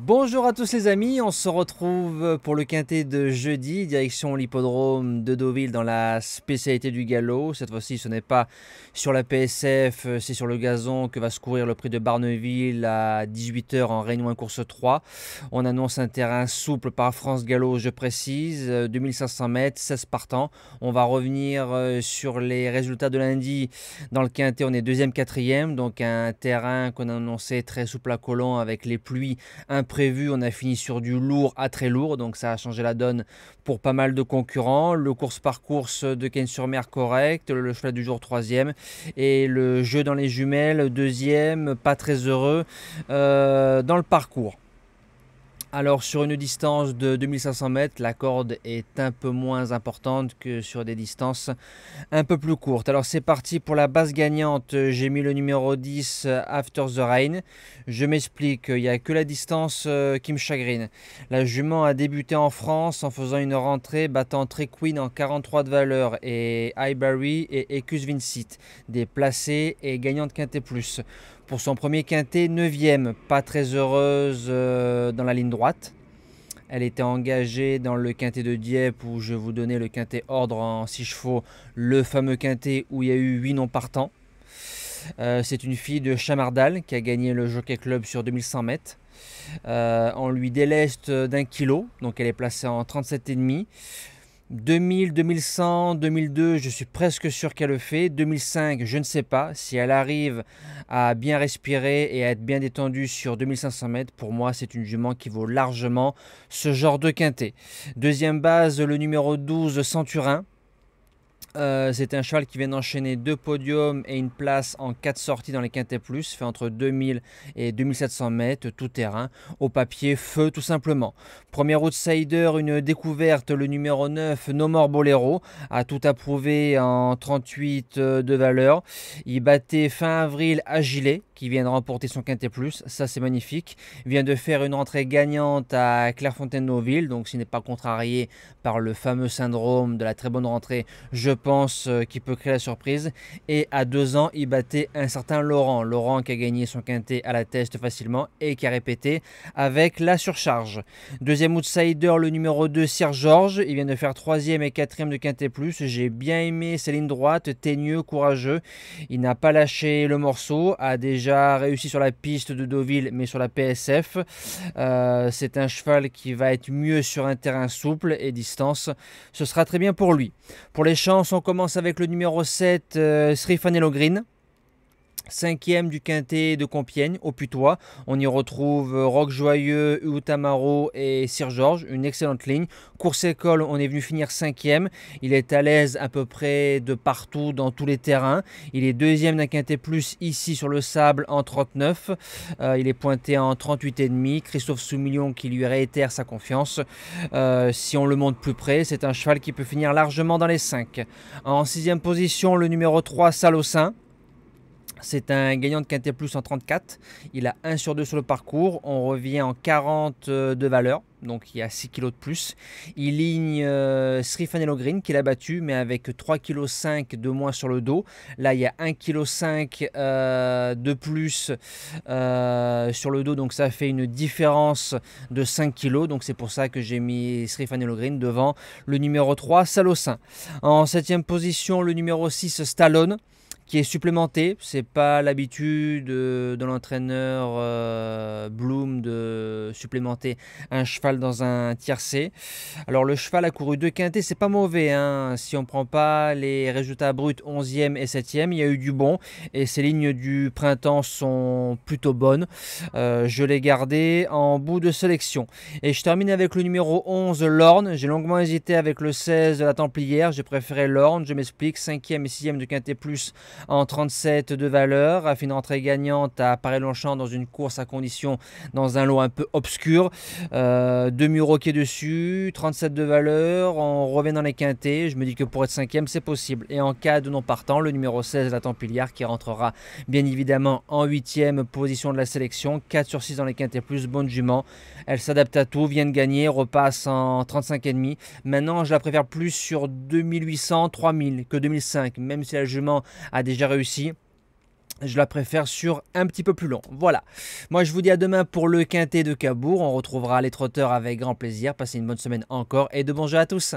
Bonjour à tous les amis, on se retrouve pour le quintet de jeudi, direction l'hippodrome de Deauville dans la spécialité du galop. Cette fois-ci ce n'est pas sur la PSF, c'est sur le gazon que va se courir le prix de Barneville à 18 h en Réunion course 3. On annonce un terrain souple par France Gallo, je précise, 2500 mètres, 16 partants. On va revenir sur les résultats de lundi dans le quintet, on est deuxième, quatrième, donc un terrain qu'on a annoncé très souple à Colomb avec les pluies imprévu, on a fini sur du lourd à très lourd, donc ça a changé la donne pour pas mal de concurrents. Le course par course de Cagnes-sur-Mer correct, le cheval du jour troisième et le jeu dans les jumelles deuxième, pas très heureux dans le parcours. Alors sur une distance de 2500 mètres, la corde est un peu moins importante que sur des distances un peu plus courtes. Alors c'est parti pour la base gagnante, j'ai mis le numéro 10 After the Rain. Je m'explique, il n'y a que la distance qui me chagrine. La jument a débuté en France en faisant une rentrée battant Trequeen en 43 de valeur et Highbury et Ecus Vincit, des placés et gagnantes quintet plus. Pour son premier quintet, 9e, pas très heureuse dans la ligne droite. Elle était engagée dans le quintet de Dieppe où je vous donnais le quintet ordre en 6 chevaux, le fameux quintet où il y a eu 8 non partants. C'est une fille de Chamardal qui a gagné le Jockey Club sur 2100 mètres. On lui déleste d'1 kilo, donc elle est placée en 37,5. 2000, 2100, 2002, je suis presque sûr qu'elle le fait. 2005, je ne sais pas. Si elle arrive à bien respirer et à être bien détendue sur 2500 mètres, pour moi, c'est une jument qui vaut largement ce genre de quintet. Deuxième base, le numéro 12, Centurin. C'est un cheval qui vient d'enchaîner 2 podiums et une place en 4 sorties dans les quintets plus, fait entre 2000 et 2700 mètres, tout terrain, au papier, feu tout simplement. Premier outsider, une découverte, le numéro 9, No More Bolero, a tout approuvé en 38 de valeur. Il battait fin avril à Gilet, qui vient de remporter son quintet plus, ça c'est magnifique. Il vient de faire une rentrée gagnante à Clairefontaine-Deauville, donc s'il n'est pas contrarié par le fameux syndrome de la très bonne rentrée, je pense qu'il peut créer la surprise. Et à 2 ans, il battait un certain Laurent. Laurent qui a gagné son quintet à la teste facilement et qui a répété avec la surcharge. Deuxième outsider, le numéro 2, Sir George. Il vient de faire 3e et 4e de quintet plus. J'ai bien aimé ses lignes droites, teigneux, courageux. Il n'a pas lâché le morceau, a déjà réussi sur la piste de Deauville, mais sur la PSF. C'est un cheval qui va être mieux sur un terrain souple et distance. Ce sera très bien pour lui. Pour les chances, on commence avec le numéro 7, Srifanello Green. 5e du quintet de Compiègne, au Putois. On y retrouve Roc Joyeux, Utamaro et Sir George, une excellente ligne. Course école, on est venu finir 5e. Il est à l'aise à peu près de partout dans tous les terrains. Il est 2e d'un quintet plus ici sur le sable en 39. Il est pointé en 38,5. Christophe Soumillon qui lui réitère sa confiance. Si on le monte plus près, c'est un cheval qui peut finir largement dans les 5. En 6e position, le numéro 3, Salossin. C'est un gagnant de quintet plus en 34. Il a 1 sur 2 sur le parcours. On revient en 40 de valeur. Donc il y a 6 kg de plus. Il ligne Srifanello Green qui l'a battu, mais avec 3,5 kg de moins sur le dos. Là, il y a 1,5 kg de plus sur le dos. Donc ça fait une différence de 5 kg. Donc c'est pour ça que j'ai mis Srifanello Green devant le numéro 3, Salossin. En 7e position, le numéro 6, Stallone, qui est supplémenté. C'est pas l'habitude de l'entraîneur Bloom de supplémenter un cheval dans un tiercé. Alors le cheval a couru 2 quintets, c'est pas mauvais, hein. Si on prend pas les résultats bruts 11e et 7e, il y a eu du bon et ces lignes du printemps sont plutôt bonnes. Je l'ai gardé en bout de sélection. Et je termine avec le numéro 11, Lorne. J'ai longuement hésité avec le 16 de la Templière, j'ai préféré Lorne, je m'explique, 5e et 6e de quintet plus en 37 de valeur, a fait une entrée gagnante à Paris-Longchamp dans une course à condition dans un lot un peu obscur. 2 Muroquet dessus, 37 de valeur, on revient dans les quintets, je me dis que pour être 5e c'est possible. Et en cas de non partant, le numéro 16, la Templière, qui rentrera bien évidemment en 8e position de la sélection, 4 sur 6 dans les quintets plus, bonne jument, elle s'adapte à tout, vient de gagner, repasse en 35,5. Maintenant je la préfère plus sur 2800, 3000 que 2005, même si la jument a déjà réussi. Je la préfère sur un petit peu plus long. Voilà. Moi, je vous dis à demain pour le quintet de Cabourg. On retrouvera les trotteurs avec grand plaisir. Passez une bonne semaine encore et de bons jeux à tous.